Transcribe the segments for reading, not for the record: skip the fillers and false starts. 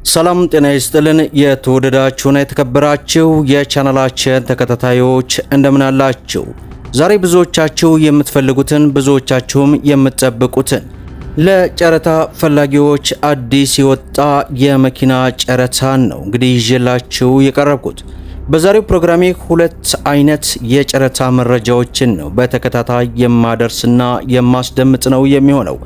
ሰላም ጤና ይስጥልን። የተወደዳችሁና የተከበራችሁ የቻናላችን ተከታታዮች እንደምን አላችሁ? ዛሬ ብዙዎቻችሁ የምትፈልጉትን ብዙዎቻችሁም የምትጠብቁትን ለጨረታ ፈላጊዎች አዲስ የወጣ የመኪና ጨረታን ነው እንግዲህ ይዤላችሁ የቀረብኩት። በዛሬው ፕሮግራሜ ሁለት አይነት የጨረታ መረጃዎችን ነው በተከታታይ የማደርስና የማስደምጥ ነው የሚሆነው።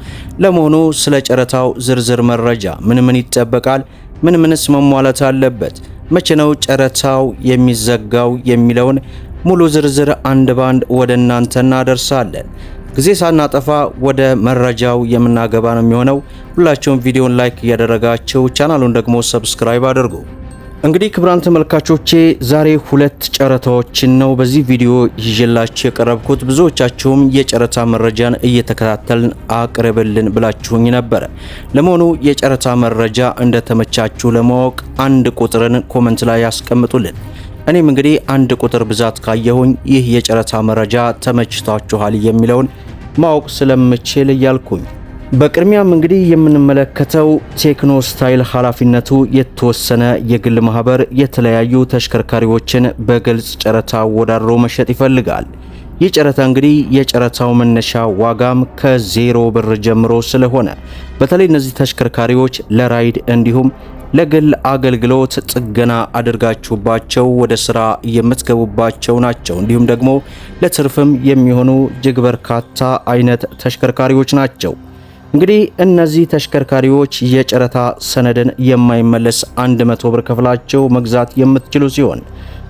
ለመሆኑ ስለ ጨረታው ዝርዝር መረጃ ምን ይጠበቃል? ምንስ መሟላት አለበት? መቼ ነው ጨረታው የሚዘጋው የሚለውን ሙሉ ዝርዝር አንድ ባንድ ወደ እናንተ እናደርሳለን። ጊዜ ሳናጠፋ ወደ መረጃው የምናገባ ነው የሚሆነው። ሁላችሁም ቪዲዮን ላይክ እያደረጋችሁ ቻናሉን ደግሞ ሰብስክራይብ አድርጉ። እንግዲህ ክቡራን ተመልካቾቼ ዛሬ ሁለት ጨረታዎችን ነው በዚህ ቪዲዮ ይዤላችሁ የቀረብኩት። ብዙዎቻችሁም የጨረታ መረጃን እየተከታተልን አቅርብልን ብላችሁኝ ነበር። ለመሆኑ የጨረታ መረጃ እንደተመቻችሁ ለማወቅ አንድ ቁጥርን ኮሜንት ላይ ያስቀምጡልን። እኔም እንግዲህ አንድ ቁጥር ብዛት ካየሁኝ ይህ የጨረታ መረጃ ተመችቷችኋል የሚለውን ማወቅ ስለምችል እያልኩኝ በቅድሚያም እንግዲህ የምንመለከተው ቴክኖ ስታይል ኃላፊነቱ የተወሰነ የግል ማህበር የተለያዩ ተሽከርካሪዎችን በግልጽ ጨረታ ወዳድሮ መሸጥ ይፈልጋል። ይህ ጨረታ እንግዲህ የጨረታው መነሻ ዋጋም ከ0 ብር ጀምሮ ስለሆነ በተለይ እነዚህ ተሽከርካሪዎች ለራይድ እንዲሁም ለግል አገልግሎት ጥገና አድርጋችሁባቸው ወደ ስራ የምትገቡባቸው ናቸው። እንዲሁም ደግሞ ለትርፍም የሚሆኑ እጅግ በርካታ አይነት ተሽከርካሪዎች ናቸው። እንግዲህ እነዚህ ተሽከርካሪዎች የጨረታ ሰነድን የማይመለስ 100 ብር ከፍላቸው መግዛት የምትችሉ ሲሆን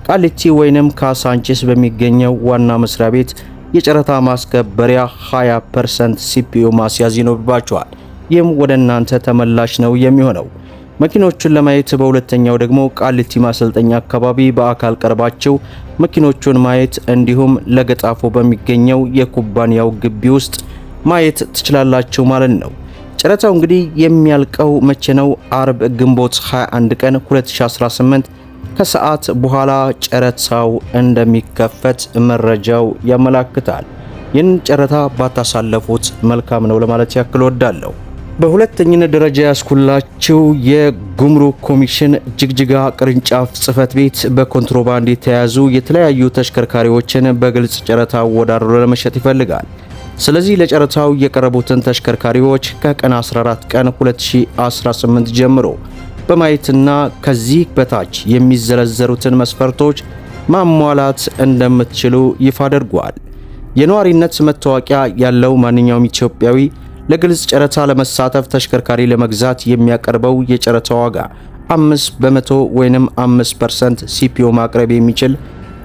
ቃሊቲ ወይንም ካሳንቺስ በሚገኘው ዋና መስሪያ ቤት የጨረታ ማስከበሪያ 20% ሲፒኦ ማስያዝ ይኖርባቸዋል። ይህም ወደ እናንተ ተመላሽ ነው የሚሆነው። መኪኖቹን ለማየት በሁለተኛው ደግሞ ቃሊቲ ማሰልጠኛ አካባቢ በአካል ቀርባቸው መኪኖቹን ማየት እንዲሁም ለገጣፎ በሚገኘው የኩባንያው ግቢ ውስጥ ማየት ትችላላችሁ ማለት ነው። ጨረታው እንግዲህ የሚያልቀው መቼ ነው? አርብ ግንቦት 21 ቀን 2018 ከሰዓት በኋላ ጨረታው እንደሚከፈት መረጃው ያመላክታል። ይህን ጨረታ ባታሳለፉት መልካም ነው ለማለት ያክል ወዳለሁ። በሁለተኝነት ደረጃ ያስኩላችሁ የጉምሩክ ኮሚሽን ጅግጅጋ ቅርንጫፍ ጽህፈት ቤት በኮንትሮባንድ የተያዙ የተለያዩ ተሽከርካሪዎችን በግልጽ ጨረታ ወዳድሮ ለመሸጥ ይፈልጋል። ስለዚህ ለጨረታው የቀረቡትን ተሽከርካሪዎች ከቀን 14 ቀን 2018 ጀምሮ በማየትና ከዚህ በታች የሚዘረዘሩትን መስፈርቶች ማሟላት እንደምትችሉ ይፋ አድርጓል። የነዋሪነት መታወቂያ ያለው ማንኛውም ኢትዮጵያዊ ለግልጽ ጨረታ ለመሳተፍ ተሽከርካሪ ለመግዛት የሚያቀርበው የጨረታ ዋጋ 5% ወይንም 5% ሲፒኦ ማቅረብ የሚችል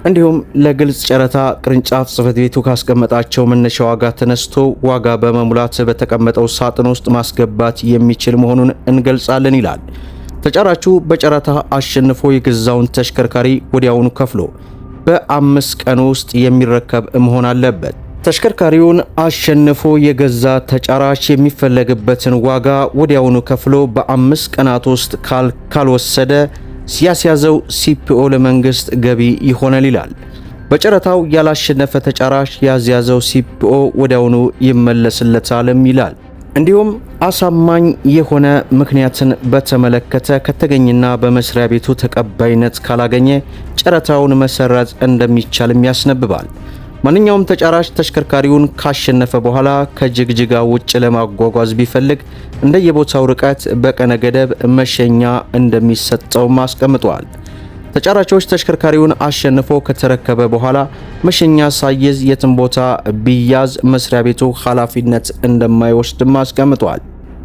እንዲሁም ለግልጽ ጨረታ ቅርንጫፍ ጽህፈት ቤቱ ካስቀመጣቸው መነሻ ዋጋ ተነስቶ ዋጋ በመሙላት በተቀመጠው ሳጥን ውስጥ ማስገባት የሚችል መሆኑን እንገልጻለን ይላል። ተጫራቹ በጨረታ አሸንፎ የገዛውን ተሽከርካሪ ወዲያውኑ ከፍሎ በ5 ቀን ውስጥ የሚረከብ መሆን አለበት። ተሽከርካሪውን አሸንፎ የገዛ ተጫራች የሚፈለግበትን ዋጋ ወዲያውኑ ከፍሎ በ5 ቀናት ውስጥ ካልወሰደ ሲያስያዘው ሲፒኦ ለመንግስት ገቢ ይሆናል ይላል። በጨረታው ያላሸነፈ ተጫራች ያስያዘው ሲፒኦ ወዲያውኑ ይመለስለታልም ይላል። እንዲሁም አሳማኝ የሆነ ምክንያትን በተመለከተ ከተገኘና በመስሪያ ቤቱ ተቀባይነት ካላገኘ ጨረታውን መሰረዝ እንደሚቻልም ያስነብባል። ማንኛውም ተጫራች ተሽከርካሪውን ካሸነፈ በኋላ ከጅግጅጋ ውጭ ለማጓጓዝ ቢፈልግ እንደየቦታው ርቀት በቀነ ገደብ መሸኛ እንደሚሰጠው አስቀምጧል። ተጫራቾች ተሽከርካሪውን አሸንፎ ከተረከበ በኋላ መሸኛ ሳይዝ የትም ቦታ ቢያዝ መስሪያ ቤቱ ኃላፊነት እንደማይወስድም አስቀምጧል።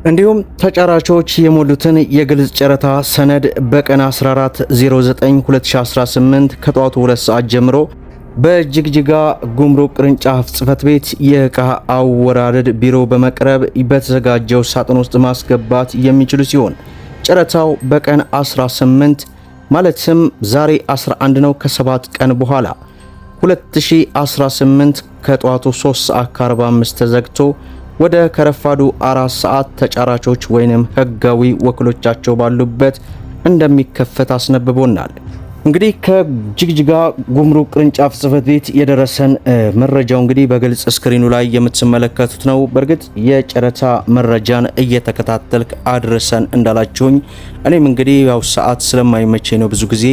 እንዲሁም ተጫራቾች የሞሉትን የግልጽ ጨረታ ሰነድ በቀን 14/09/2018 ከጠዋቱ 2 ሰዓት ጀምሮ በጅግጅጋ ጉምሩክ ቅርንጫፍ ጽህፈት ቤት የዕቃ አወራረድ ቢሮ በመቅረብ በተዘጋጀው ሳጥን ውስጥ ማስገባት የሚችሉ ሲሆን ጨረታው በቀን 18 ማለትም ዛሬ 11 ነው ከ7 ቀን በኋላ 2018 ከጠዋቱ 3 ሰዓት ከ45 ተዘግቶ ወደ ከረፋዱ 4 ሰዓት ተጫራቾች ወይንም ህጋዊ ወኪሎቻቸው ባሉበት እንደሚከፈት አስነብቦናል። እንግዲህ ከጅግጅጋ ጉምሩክ ቅርንጫፍ ጽሕፈት ቤት የደረሰን መረጃው እንግዲህ በግልጽ ስክሪኑ ላይ የምትመለከቱት ነው። በእርግጥ የጨረታ መረጃን እየተከታተልክ አድርሰን እንዳላችሁኝ እኔም እንግዲህ ያው ሰዓት ስለማይመቸኝ ነው ብዙ ጊዜ።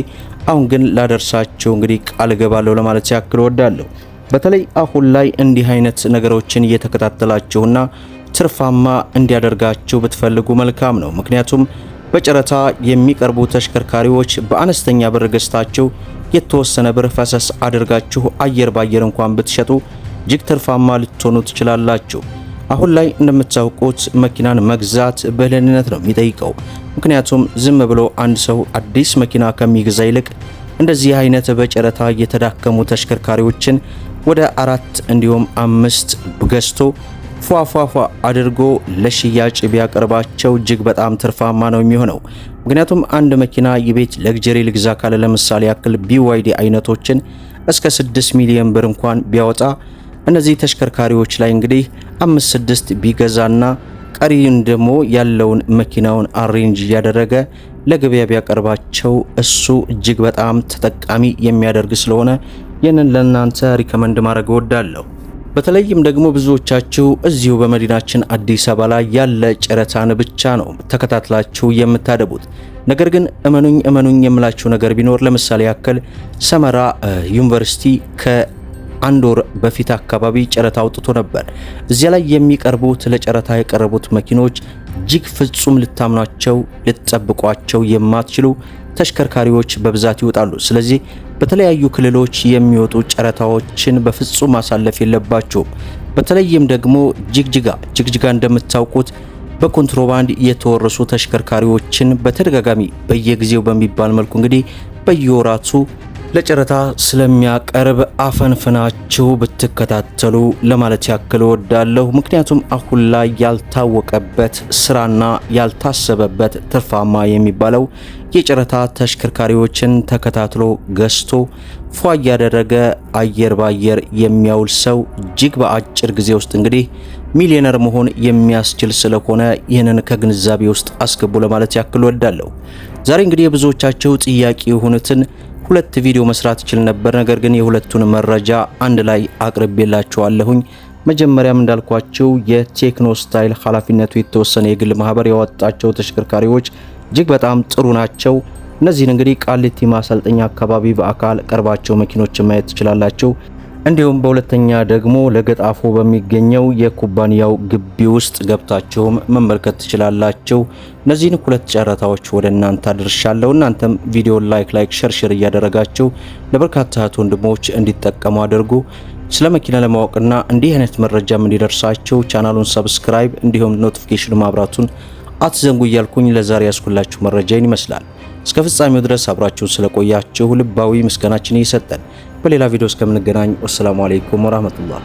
አሁን ግን ላደርሳችሁ እንግዲህ ቃል ገባለሁ ለማለት ያክል ወዳለሁ። በተለይ አሁን ላይ እንዲህ አይነት ነገሮችን እየተከታተላችሁና ትርፋማ እንዲያደርጋችሁ ብትፈልጉ መልካም ነው። ምክንያቱም በጨረታ የሚቀርቡ ተሽከርካሪዎች በአነስተኛ ብር ገዝታችሁ የተወሰነ ብር ፈሰስ አድርጋችሁ አየር ባየር እንኳን ብትሸጡ እጅግ ትርፋማ ልትሆኑ ትችላላችሁ። አሁን ላይ እንደምታውቁት መኪናን መግዛት ብልህነት ነው የሚጠይቀው። ምክንያቱም ዝም ብሎ አንድ ሰው አዲስ መኪና ከሚገዛ ይልቅ እንደዚህ አይነት በጨረታ የተዳከሙ ተሽከርካሪዎችን ወደ 4 እንዲሁም 5 ገዝቶ ፏፏፏ አድርጎ ለሽያጭ ቢያቀርባቸው እጅግ በጣም ትርፋማ ነው የሚሆነው። ምክንያቱም አንድ መኪና የቤት ለግጀሪ ልግዛ ካለ ለምሳሌ ያክል BYD አይነቶችን እስከ 6 ሚሊዮን ብር እንኳን ቢያወጣ እነዚህ ተሽከርካሪዎች ላይ እንግዲህ 5-6 ቢገዛና ቀሪውን ደግሞ ያለውን መኪናውን አሬንጅ እያደረገ ለገበያ ቢያቀርባቸው እሱ እጅግ በጣም ተጠቃሚ የሚያደርግ ስለሆነ ይህንን ለእናንተ ሪከመንድ ማድረግ እወዳለሁ። በተለይም ደግሞ ብዙዎቻችሁ እዚሁ በመዲናችን አዲስ አበባ ላይ ያለ ጨረታን ብቻ ነው ተከታትላችሁ የምታደቡት። ነገር ግን እመኑኝ የምላችሁ ነገር ቢኖር ለምሳሌ ያክል ሰመራ ዩኒቨርሲቲ ከአንድ ወር በፊት አካባቢ ጨረታ አውጥቶ ነበር። እዚያ ላይ የሚቀርቡት ለጨረታ የቀረቡት መኪኖች እጅግ ፍጹም ልታምኗቸው ልትጠብቋቸው የማትችሉ ተሽከርካሪዎች በብዛት ይወጣሉ። ስለዚህ በተለያዩ ክልሎች የሚወጡ ጨረታዎችን በፍጹም ማሳለፍ የለባቸውም። በተለይም ደግሞ ጅግጅጋ እንደምታውቁት በኮንትሮባንድ የተወረሱ ተሽከርካሪዎችን በተደጋጋሚ በየጊዜው በሚባል መልኩ እንግዲህ በየወራቱ ለጨረታ ስለሚያቀርብ አፈንፍናችሁ ብትከታተሉ ለማለት ያክል እወዳለሁ። ምክንያቱም አሁን ላይ ያልታወቀበት ስራና ያልታሰበበት ትርፋማ የሚባለው የጨረታ ተሽከርካሪዎችን ተከታትሎ ገዝቶ ፏ ያደረገ አየር ባየር የሚያውል ሰው እጅግ በአጭር ጊዜ ውስጥ እንግዲህ ሚሊዮነር መሆን የሚያስችል ስለሆነ ይህንን ከግንዛቤ ውስጥ አስገቡ ለማለት ያክል እወዳለሁ። ዛሬ እንግዲህ የብዙዎቻቸው ጥያቄ የሆኑትን 2 ቪዲዮ መስራት ይችል ነበር። ነገር ግን የሁለቱን መረጃ አንድ ላይ አቅርቤላችኋለሁኝ። መጀመሪያም እንዳልኳቸው የቴክኖ ስታይል ኃላፊነቱ የተወሰነ የግል ማህበር ያወጣቸው ተሽከርካሪዎች እጅግ በጣም ጥሩ ናቸው። እነዚህን እንግዲህ ቃሊቲ ማሰልጠኛ አካባቢ በአካል ቀርባቸው መኪኖችን ማየት ትችላላችሁ። እንዲሁም በሁለተኛ ደግሞ ለገጣፎ በሚገኘው የኩባንያው ግቢ ውስጥ ገብታችሁም መመልከት ትችላላችሁ። እነዚህን 2 ጨረታዎች ወደ እናንተ አድርሻለሁ። እናንተም ቪዲዮን ላይክ ሼር እያደረጋችሁ ለበርካታ ወንድሞች እንዲጠቀሙ አድርጉ። ስለ መኪና ለማወቅና እንዲህ አይነት መረጃም እንዲደርሳችሁ ቻናሉን ሰብስክራይብ እንዲሁም ኖቲፊኬሽን ማብራቱን አትዘንጉ እያልኩኝ ለዛሬ ያስኩላችሁ መረጃን ይመስላል። እስከ ፍጻሜው ድረስ አብራችሁን ስለቆያችሁ ልባዊ ምስጋናችን እየሰጠን በሌላ ቪዲዮ እስከምንገናኝ ወሰላሙ አለይኩም ወራህመቱላህ።